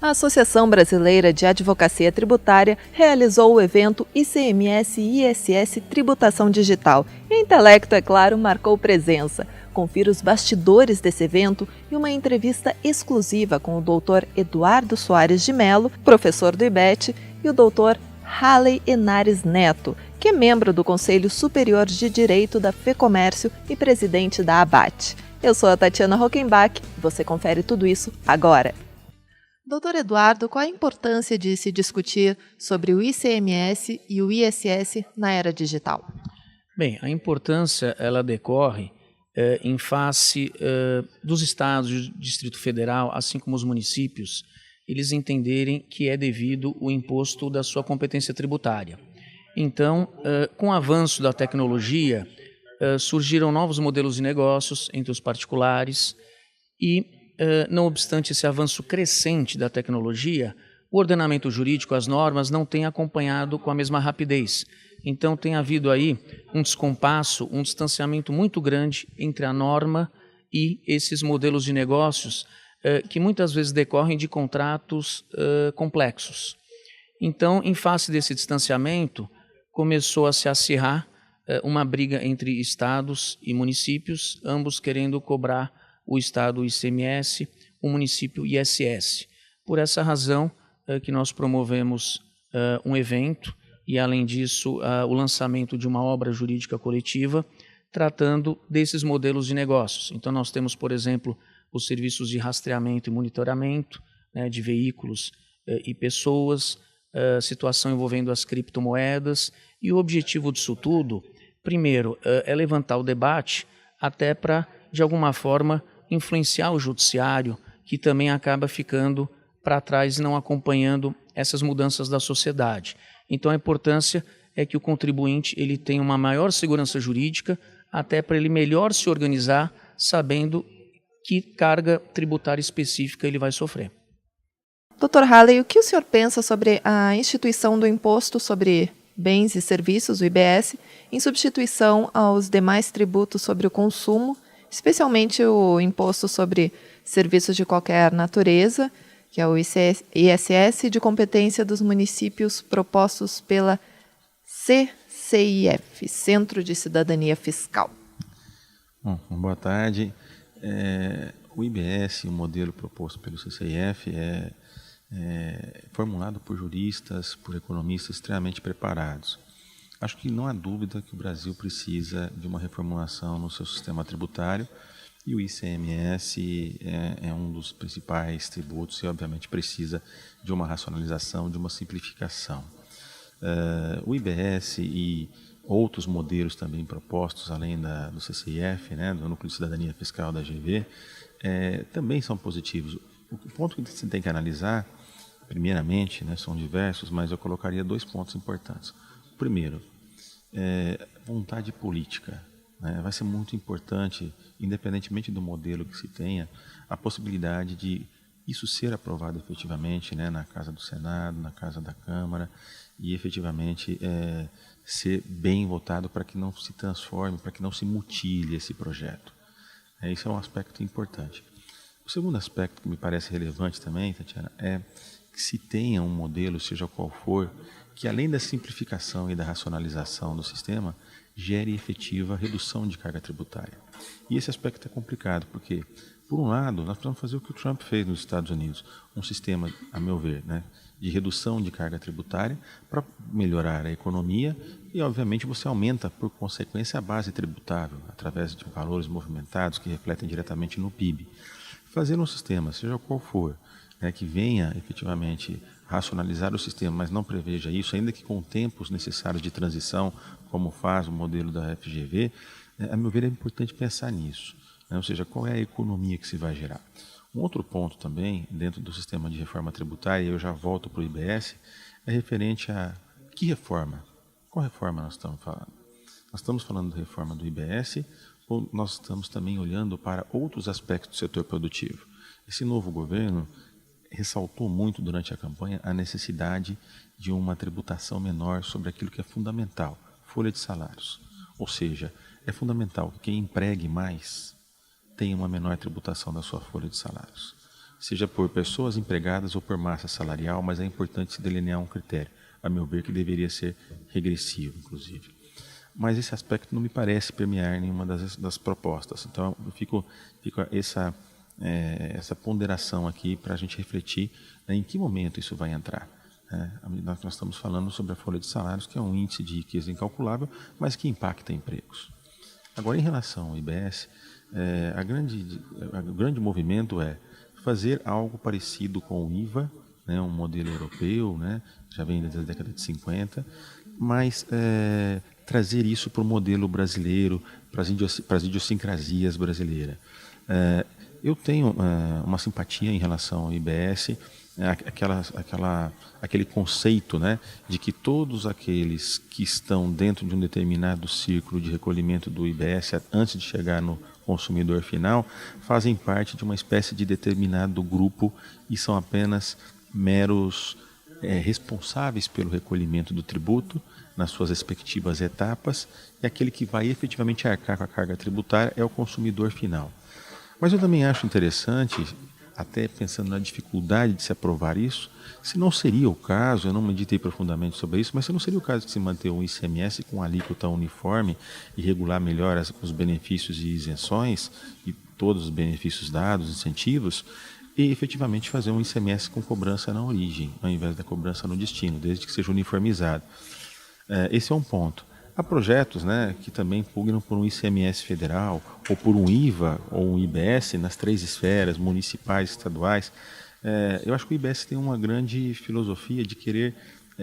A Associação Brasileira de Advocacia Tributária realizou o evento ICMS-ISS Tributação Digital e a Intelecto, é claro, marcou presença. Confira os bastidores desse evento e uma entrevista exclusiva com o Dr. Eduardo Soares de Mello, professor do IBET, e o Dr. Halley Henares Neto, que é membro do Conselho Superior de Direito da FEComércio e presidente da ABAT. Eu sou a Tatiana Rockenbach e você confere tudo isso agora. Doutor Eduardo, qual a importância de se discutir sobre o ICMS e o ISS na era digital? Bem, a importância ela decorre em face dos estados do Distrito Federal, assim como os municípios, eles entenderem que é devido o imposto da sua competência tributária. Então, com o avanço da tecnologia, surgiram novos modelos de negócios entre os particulares e não obstante esse avanço crescente da tecnologia, o ordenamento jurídico, as normas, não têm acompanhado com a mesma rapidez. Então tem havido aí um descompasso, um distanciamento muito grande entre a norma e esses modelos de negócios que muitas vezes decorrem de contratos complexos. Então, em face desse distanciamento, começou a se acirrar uma briga entre estados e municípios, ambos querendo cobrar o estado ICMS, o município ISS. Por essa razão que nós promovemos um evento e, além disso, o lançamento de uma obra jurídica coletiva tratando desses modelos de negócios. Então nós temos, por exemplo, os serviços de rastreamento e monitoramento de veículos e pessoas, situação envolvendo as criptomoedas, e o objetivo disso tudo, primeiro, é levantar o debate até para, de alguma forma, influenciar o judiciário, que também acaba ficando para trás e não acompanhando essas mudanças da sociedade. Então a importância é que o contribuinte ele tenha uma maior segurança jurídica, até para ele melhor se organizar, sabendo que carga tributária específica ele vai sofrer. Dr. Halley, o que o senhor pensa sobre a instituição do Imposto sobre Bens e Serviços, o IBS, em substituição aos demais tributos sobre o consumo, especialmente o Imposto sobre Serviços de Qualquer Natureza, que é o ISS, de competência dos municípios propostos pela CCIF, Centro de Cidadania Fiscal? Bom, boa tarde. O IBS, o modelo proposto pelo CCIF, é formulado por juristas, por economistas extremamente preparados. Acho que não há dúvida que o Brasil precisa de uma reformulação no seu sistema tributário e o ICMS é um dos principais tributos e, obviamente, precisa de uma racionalização, de uma simplificação. O IBS e outros modelos também propostos, além do CCIF, do Núcleo de Cidadania Fiscal da GV, também são positivos. O ponto que você tem que analisar, primeiramente, são diversos, mas eu colocaria 2 pontos importantes. O primeiro, vontade política. Vai ser muito importante, independentemente do modelo que se tenha, a possibilidade de isso ser aprovado efetivamente na Casa do Senado, na Casa da Câmara, e efetivamente ser bem votado para que não se transforme, para que não se mutile esse projeto. Isso é um aspecto importante. O segundo aspecto que me parece relevante também, Tatiana, é que se tenha um modelo, seja qual for, que além da simplificação e da racionalização do sistema, gere efetiva redução de carga tributária. E esse aspecto é complicado, porque, por um lado, nós precisamos fazer o que o Trump fez nos Estados Unidos, um sistema, a meu ver, de redução de carga tributária para melhorar a economia e, obviamente, você aumenta, por consequência, a base tributável, através de valores movimentados que refletem diretamente no PIB. Fazer um sistema, seja qual for, que venha efetivamente racionalizar o sistema, mas não preveja isso, ainda que com tempos necessários de transição, como faz o modelo da FGV, a meu ver é importante pensar nisso, ou seja, qual é a economia que se vai gerar. Um outro ponto também, dentro do sistema de reforma tributária, e eu já volto para o IBS, é referente a que reforma? Qual reforma nós estamos falando? Nós estamos falando da reforma do IBS ou nós estamos também olhando para outros aspectos do setor produtivo? Esse novo governo ressaltou muito durante a campanha a necessidade de uma tributação menor sobre aquilo que é fundamental, folha de salários. Ou seja, é fundamental que quem empregue mais tenha uma menor tributação da sua folha de salários. seja por pessoas empregadas ou por massa salarial, mas é importante se delinear um critério, a meu ver, que deveria ser regressivo, inclusive. Mas esse aspecto não me parece permear nenhuma das propostas. Então, fica essa ponderação aqui para a gente refletir, né, em que momento isso vai entrar. Nós estamos falando sobre a folha de salários, que é um índice de riqueza incalculável, mas que impacta empregos. Agora, em relação ao IBS, o grande movimento é fazer algo parecido com o IVA, né, um modelo europeu, né, já vem desde a década de 50, mas trazer isso para o modelo brasileiro, para as idiosincrasias brasileiras. Eu tenho uma simpatia em relação ao IBS, aquele conceito, né, de que todos aqueles que estão dentro de um determinado círculo de recolhimento do IBS, antes de chegar no consumidor final, fazem parte de uma espécie de determinado grupo e são apenas meros responsáveis pelo recolhimento do tributo nas suas respectivas etapas, e aquele que vai efetivamente arcar com a carga tributária é o consumidor final. Mas eu também acho interessante, até pensando na dificuldade de se aprovar isso, se não seria o caso, eu não meditei profundamente sobre isso, mas se não seria o caso de se manter um ICMS com alíquota uniforme e regular melhor os benefícios e isenções, e todos os benefícios dados, incentivos, e efetivamente fazer um ICMS com cobrança na origem, ao invés da cobrança no destino, desde que seja uniformizado. Esse é um ponto. Há projetos, né, que também pugnam por um ICMS federal, ou por um IVA ou um IBS nas 3 esferas, municipais, estaduais. Eu acho que o IBS tem uma grande filosofia de querer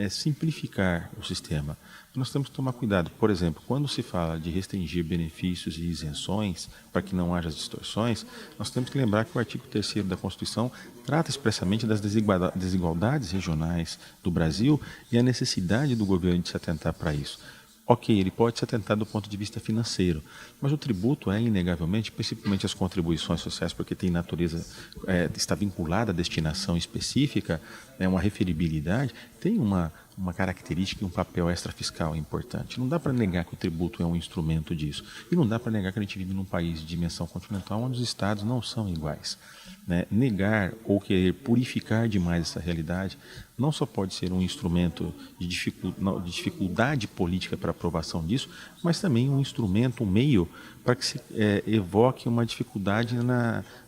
simplificar o sistema. Nós temos que tomar cuidado. Por exemplo, quando se fala de restringir benefícios e isenções para que não haja distorções, nós temos que lembrar que o artigo 3º da Constituição trata expressamente das desigualdades regionais do Brasil e a necessidade do governo de se atentar para isso. Ok, ele pode se atentar do ponto de vista financeiro, mas o tributo inegavelmente, principalmente as contribuições sociais, porque tem natureza, está vinculada à destinação específica, uma referibilidade, tem uma característica e um papel extrafiscal importante. Não dá para negar que o tributo é um instrumento disso. E não dá para negar que a gente vive num país de dimensão continental onde os estados não são iguais. Negar ou querer purificar demais essa realidade não só pode ser um instrumento de dificuldade política para a aprovação disso, mas também um instrumento, um meio para que se evoque uma dificuldade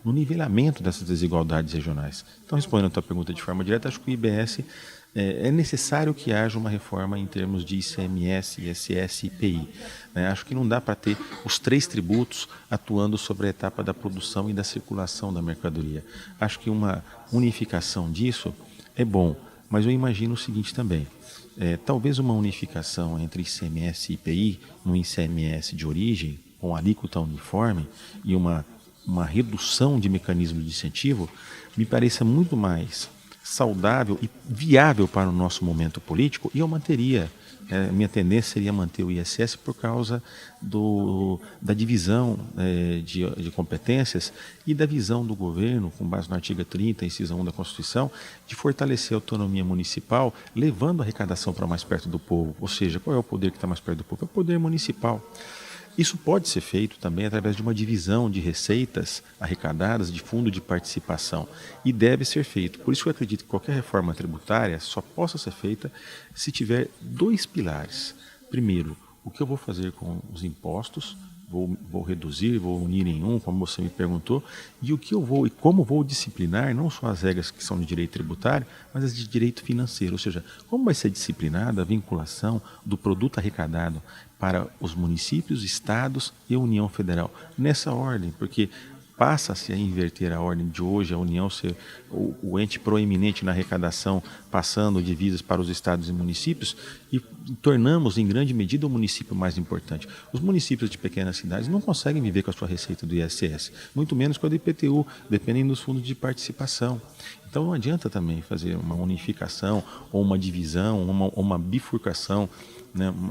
no nivelamento dessas desigualdades regionais. Então, respondendo a tua pergunta de forma direta, acho que o IBS é necessário que haja uma reforma em termos de ICMS, ISS e IPI. Acho que não dá para ter os 3 tributos atuando sobre a etapa da produção e da circulação da mercadoria. Acho que uma unificação disso é bom, mas eu imagino o seguinte também. Talvez uma unificação entre ICMS e IPI, no ICMS de origem, com alíquota uniforme e uma redução de mecanismos de incentivo, me pareça muito mais saudável e viável para o nosso momento político, e eu manteria, minha tendência seria manter o ISS por causa da divisão de competências e da visão do governo, com base no artigo 30, inciso 1 da Constituição, de fortalecer a autonomia municipal, levando a arrecadação para mais perto do povo. Ou seja, qual é o poder que está mais perto do povo? É o poder municipal. Isso pode ser feito também através de uma divisão de receitas arrecadadas de fundo de participação, e deve ser feito. Por isso eu acredito que qualquer reforma tributária só possa ser feita se tiver 2 pilares. Primeiro, o que eu vou fazer com os impostos, vou reduzir, vou unir em um, como você me perguntou, e o que eu vou e como vou disciplinar, não só as regras que são de direito tributário, mas as de direito financeiro, ou seja, como vai ser disciplinada a vinculação do produto arrecadado para os municípios, estados e a União Federal, nessa ordem, porque passa-se a inverter a ordem de hoje, a União ser o ente proeminente na arrecadação, passando divisas para os estados e municípios, e tornamos, em grande medida, o município mais importante. Os municípios de pequenas cidades não conseguem viver com a sua receita do ISS, muito menos com a do IPTU, dependendo dos fundos de participação. Então não adianta também fazer uma unificação, ou uma divisão, ou uma bifurcação,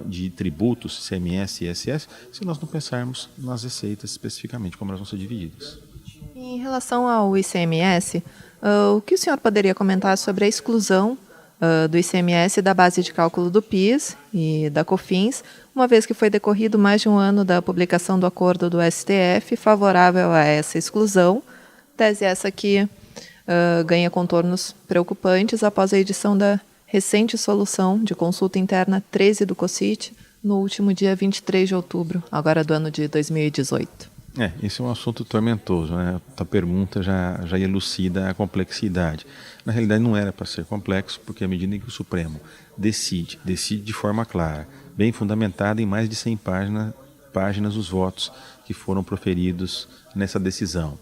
de tributos, ICMS e ISS, se nós não pensarmos nas receitas especificamente, como elas vão ser divididas. Em relação ao ICMS, o que o senhor poderia comentar sobre a exclusão do ICMS da base de cálculo do PIS e da COFINS, uma vez que foi decorrido mais de um ano da publicação do acordo do STF favorável a essa exclusão, tese essa que ganha contornos preocupantes após a edição da recente solução de consulta interna 13 do COCIT, no último dia 23 de outubro, agora do ano de 2018. Esse é um assunto tormentoso, né? A pergunta já elucida a complexidade. Na realidade não era para ser complexo, porque à medida em que o Supremo decide de forma clara, bem fundamentada em mais de 100 páginas os votos que foram proferidos nessa decisão.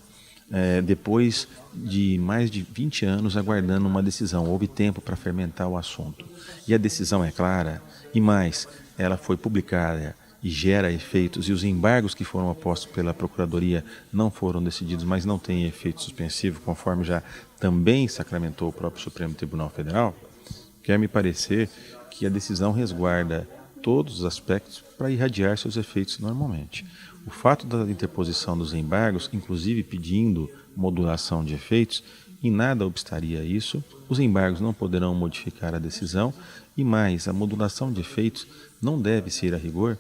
Depois de mais de 20 anos aguardando uma decisão, houve tempo para fermentar o assunto. E a decisão é clara, e mais, ela foi publicada e gera efeitos, e os embargos que foram apostos pela Procuradoria não foram decididos, mas não têm efeito suspensivo, conforme já também sacramentou o próprio Supremo Tribunal Federal. Quer me parecer que a decisão resguarda todos os aspectos para irradiar seus efeitos normalmente. O fato da interposição dos embargos, inclusive pedindo modulação de efeitos, em nada obstaria isso, os embargos não poderão modificar a decisão e mais, a modulação de efeitos não deve ser, a rigor,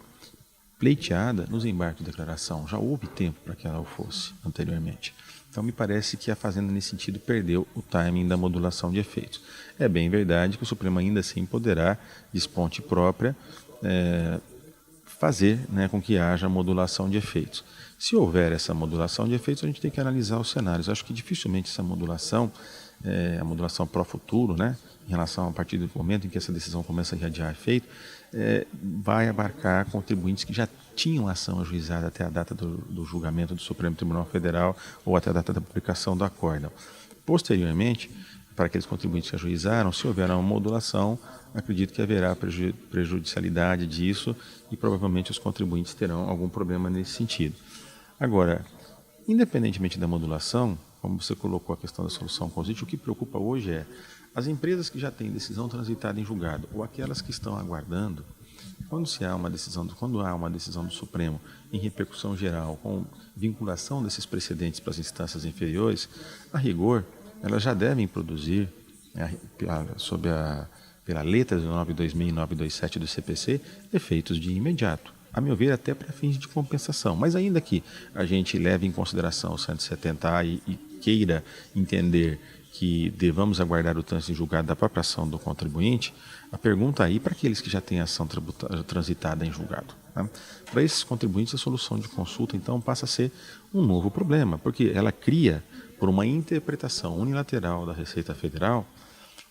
pleiteada nos embargos de declaração. Já houve tempo para que ela o fosse anteriormente. Então me parece que a Fazenda nesse sentido perdeu o timing da modulação de efeitos. É bem verdade que o Supremo ainda assim poderá, de esponte própria, fazer, né, com que haja modulação de efeitos. Se houver essa modulação de efeitos, a gente tem que analisar os cenários. Acho que dificilmente essa modulação, a modulação pró-futuro, né, em relação a partir do momento em que essa decisão começa a irradiar efeito, vai abarcar contribuintes que já tinham ação ajuizada até a data do julgamento do Supremo Tribunal Federal ou até a data da publicação do acórdão. Posteriormente, para aqueles contribuintes que ajuizaram, se houver uma modulação, acredito que haverá prejudicialidade disso e provavelmente os contribuintes terão algum problema nesse sentido. Agora, independentemente da modulação, como você colocou a questão da solução COCIT, o que preocupa hoje é as empresas que já têm decisão transitada em julgado ou aquelas que estão aguardando, quando há uma decisão do Supremo em repercussão geral, com vinculação desses precedentes para as instâncias inferiores, a rigor, elas já devem produzir, pela letra do 926 e 927 do CPC, efeitos de imediato. A meu ver, até para fins de compensação. Mas ainda que a gente leve em consideração o 170A e queira entender que devamos aguardar o trânsito em julgado da própria ação do contribuinte, a pergunta aí para aqueles que já têm ação transitada em julgado. Né? Para esses contribuintes, a solução de consulta, então, passa a ser um novo problema, porque ela cria, por uma interpretação unilateral da Receita Federal,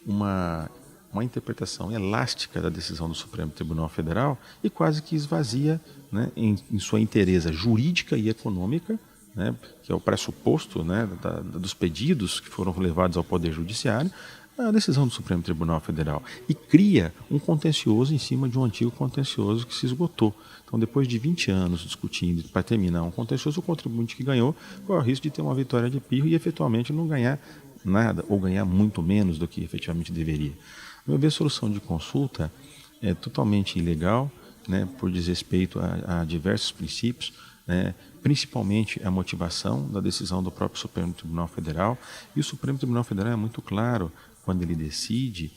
uma interpretação elástica da decisão do Supremo Tribunal Federal e quase que esvazia, né, em sua inteireza jurídica e econômica, né, que é o pressuposto, né, dos pedidos que foram levados ao Poder Judiciário, a decisão do Supremo Tribunal Federal. E cria um contencioso em cima de um antigo contencioso que se esgotou. Então, depois de 20 anos discutindo para terminar um contencioso, o contribuinte que ganhou corre o risco de ter uma vitória de pirro e efetualmente não ganhar nada, ou ganhar muito menos do que efetivamente deveria. A meu ver, a solução de consulta é totalmente ilegal, né, por desrespeito a diversos princípios, né, principalmente a motivação da decisão do próprio Supremo Tribunal Federal. E o Supremo Tribunal Federal é muito claro quando ele decide,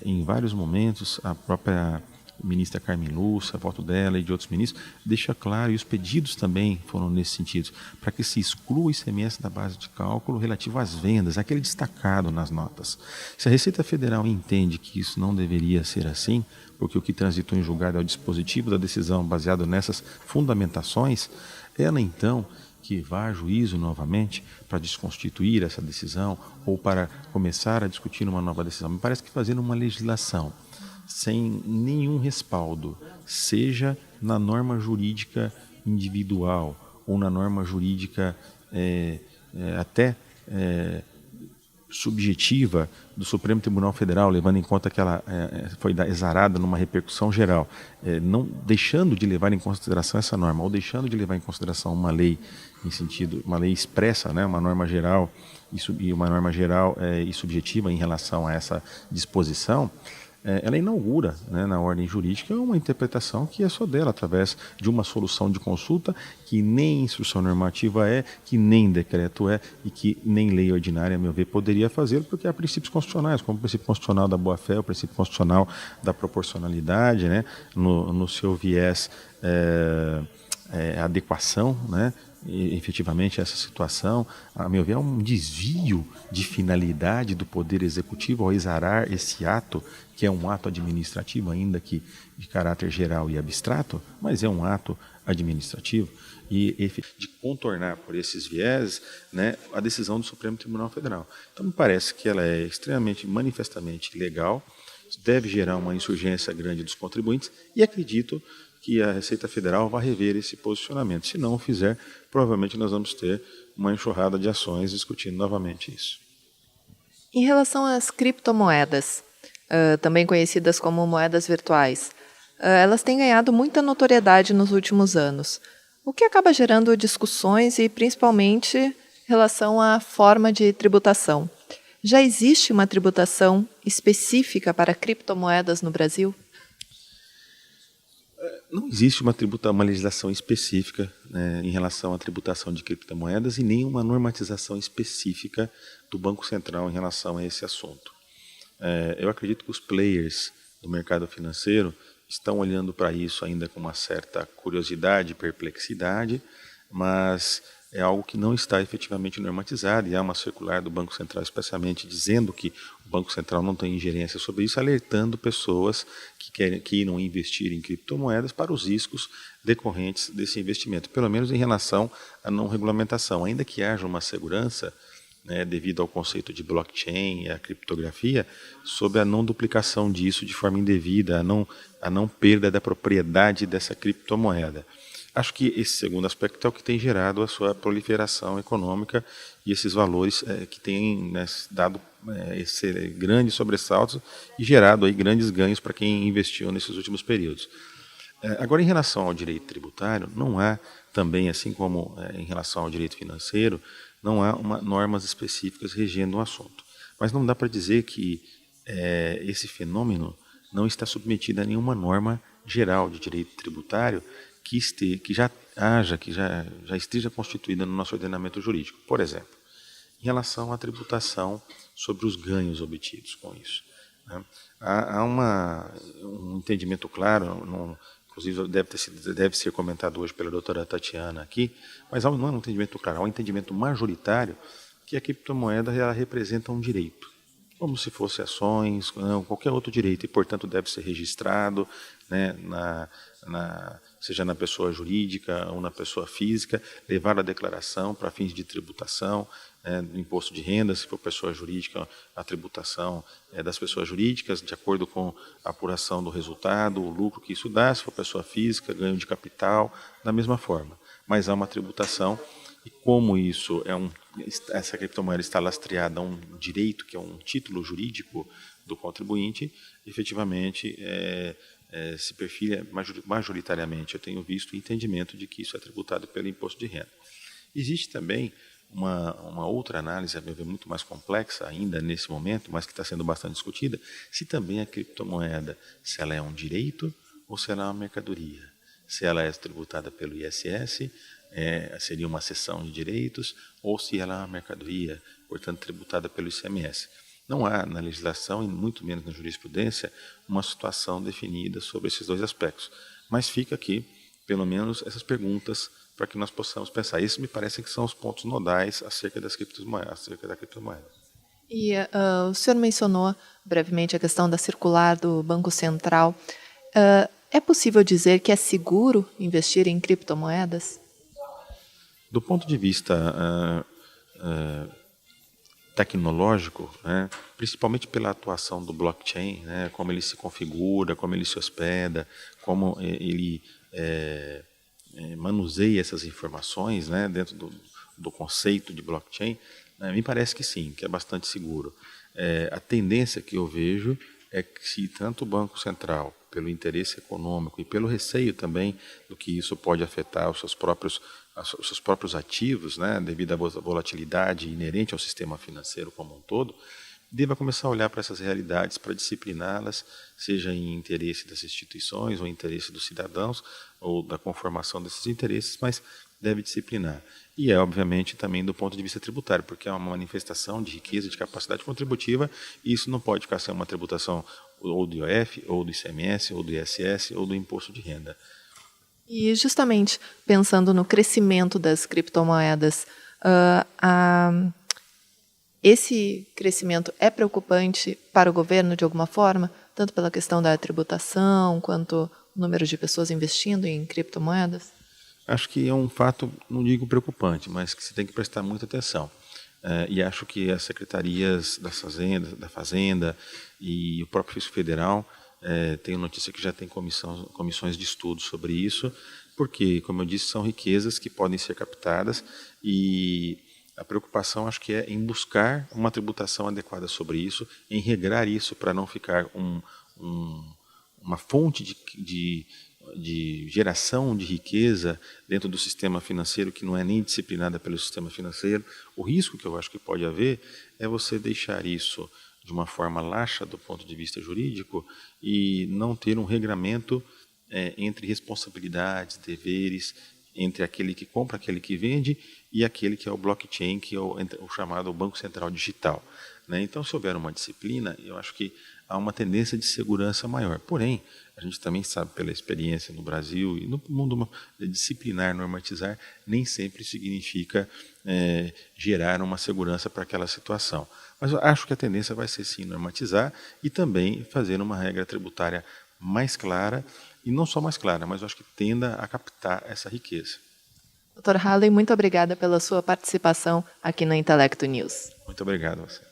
em vários momentos, a própria ministra Carmen Lúcia, a voto dela e de outros ministros, deixa claro, e os pedidos também foram nesse sentido, para que se exclua o ICMS da base de cálculo relativo às vendas, aquele destacado nas notas. Se a Receita Federal entende que isso não deveria ser assim, porque o que transitou em julgado é o dispositivo da decisão baseado nessas fundamentações, ela então que vá a juízo novamente para desconstituir essa decisão ou para começar a discutir uma nova decisão. Me parece que fazendo uma legislação sem nenhum respaldo, seja na norma jurídica individual ou na norma jurídica até subjetiva do Supremo Tribunal Federal, levando em conta que ela foi exarada numa repercussão geral, não deixando de levar em consideração essa norma, ou deixando de levar em consideração uma lei em sentido, uma lei expressa, né, uma norma geral e uma norma geral e subjetiva em relação a essa disposição, ela inaugura, né, na ordem jurídica uma interpretação que é só dela, através de uma solução de consulta que nem instrução normativa que nem decreto e que nem lei ordinária, a meu ver, poderia fazê-lo, porque há princípios constitucionais, como o princípio constitucional da boa-fé, o princípio constitucional da proporcionalidade, né, no seu viés adequação, né, efetivamente essa situação, a meu ver, é um desvio de finalidade do Poder Executivo ao exarar esse ato, que é um ato administrativo, ainda que de caráter geral e abstrato, mas é um ato administrativo, e de contornar por esses viés, né, a decisão do Supremo Tribunal Federal. Então, me parece que ela é extremamente, manifestamente legal, deve gerar uma insurgência grande dos contribuintes, e acredito que a Receita Federal vai rever esse posicionamento. Se não o fizer, provavelmente nós vamos ter uma enxurrada de ações discutindo novamente isso. Em relação às criptomoedas, também conhecidas como moedas virtuais, elas têm ganhado muita notoriedade nos últimos anos, o que acaba gerando discussões e, principalmente, em relação à forma de tributação. Já existe uma tributação específica para criptomoedas no Brasil? Não existe uma legislação específica, né, em relação à tributação de criptomoedas e nem uma normatização específica do Banco Central em relação a esse assunto. Eu acredito que os players do mercado financeiro estão olhando para isso ainda com uma certa curiosidade e perplexidade, mas é algo que não está efetivamente normatizado, e há uma circular do Banco Central especialmente dizendo que o Banco Central não tem ingerência sobre isso, alertando pessoas que irão investir em criptomoedas para os riscos decorrentes desse investimento, pelo menos em relação à não regulamentação, ainda que haja uma segurança, né, devido ao conceito de blockchain e à criptografia, sobre a não duplicação disso de forma indevida, a não perda da propriedade dessa criptomoeda. Acho que esse segundo aspecto é o que tem gerado a sua proliferação econômica e esses valores que têm, né, dado grandes sobressaltos e gerado aí grandes ganhos para quem investiu nesses últimos períodos. Agora, em relação ao direito tributário, não há também, assim como em relação ao direito financeiro, não há normas específicas regendo o assunto. Mas não dá para dizer que esse fenômeno não está submetido a nenhuma norma geral de direito tributário que já esteja constituída no nosso ordenamento jurídico. Por exemplo, em relação à tributação sobre os ganhos obtidos com isso, né? Há um entendimento claro, inclusive deve ser comentado hoje pela doutora Tatiana aqui, mas não é um entendimento claro, há um entendimento majoritário que a criptomoeda ela representa um direito, como se fosse ações, qualquer outro direito, e portanto deve ser registrado, né, seja na pessoa jurídica ou na pessoa física, levar a declaração para fins de tributação, do imposto de renda, se for pessoa jurídica, a tributação das pessoas jurídicas, de acordo com a apuração do resultado, o lucro que isso dá, se for pessoa física, ganho de capital, da mesma forma. Mas há uma tributação, e como isso essa criptomoeda está lastreada a um direito, que é um título jurídico do contribuinte, efetivamente se perfila majoritariamente, eu tenho visto o entendimento de que isso é tributado pelo imposto de renda. Existe também uma outra análise, a meu ver, muito mais complexa ainda nesse momento, mas que está sendo bastante discutida, se também a criptomoeda, se ela é um direito ou se ela é uma mercadoria. Se ela é tributada pelo ISS, seria uma cessão de direitos, ou se ela é uma mercadoria, portanto tributada pelo ICMS. Não há na legislação, e muito menos na jurisprudência, uma situação definida sobre esses dois aspectos. Mas fica aqui, pelo menos, essas perguntas para que nós possamos pensar. Isso me parece que são os pontos nodais acerca da criptomoeda. E o senhor mencionou brevemente a questão da circular do Banco Central. É possível dizer que é seguro investir em criptomoedas? Do ponto de vista tecnológico, né, principalmente pela atuação do blockchain, né, como ele se configura, como ele se hospeda, como ele manuseia essas informações, né, dentro do conceito de blockchain, me parece que sim, que é bastante seguro. A tendência que eu vejo é que se tanto o Banco Central, pelo interesse econômico e pelo receio também do que isso pode afetar os seus próprios ativos, né, devido à volatilidade inerente ao sistema financeiro como um todo, deva começar a olhar para essas realidades para discipliná-las, seja em interesse das instituições ou em interesse dos cidadãos ou da conformação desses interesses, mas deve disciplinar. E obviamente, também do ponto de vista tributário, porque é uma manifestação de riqueza, de capacidade contributiva, e isso não pode ficar sendo uma tributação ou do IOF, ou do ICMS, ou do ISS, ou do imposto de renda. E justamente pensando no crescimento das criptomoedas, esse crescimento é preocupante para o governo de alguma forma, tanto pela questão da tributação, quanto o número de pessoas investindo em criptomoedas? Acho que é um fato, não digo preocupante, mas que se tem que prestar muita atenção. E acho que as secretarias da Fazenda e o próprio Fisco Federal tenho notícia que já tem comissões de estudo sobre isso, porque, como eu disse, são riquezas que podem ser captadas e a preocupação acho que é em buscar uma tributação adequada sobre isso, em regrar isso para não ficar uma fonte de geração de riqueza dentro do sistema financeiro que não é nem disciplinada pelo sistema financeiro. O risco que eu acho que pode haver é você deixar isso de uma forma laxa do ponto de vista jurídico e não ter um regramento entre responsabilidades, deveres, entre aquele que compra, aquele que vende e aquele que é o blockchain, que é o chamado Banco Central Digital. Então, se houver uma disciplina, eu acho que há uma tendência de segurança maior. Porém, a gente também sabe pela experiência no Brasil e no mundo disciplinar, normatizar, nem sempre significa gerar uma segurança para aquela situação. Mas eu acho que a tendência vai ser sim normatizar e também fazer uma regra tributária mais clara, e não só mais clara, mas eu acho que tenda a captar essa riqueza. Dr. Halley, muito obrigada pela sua participação aqui no Intelecto News. Muito obrigado a você.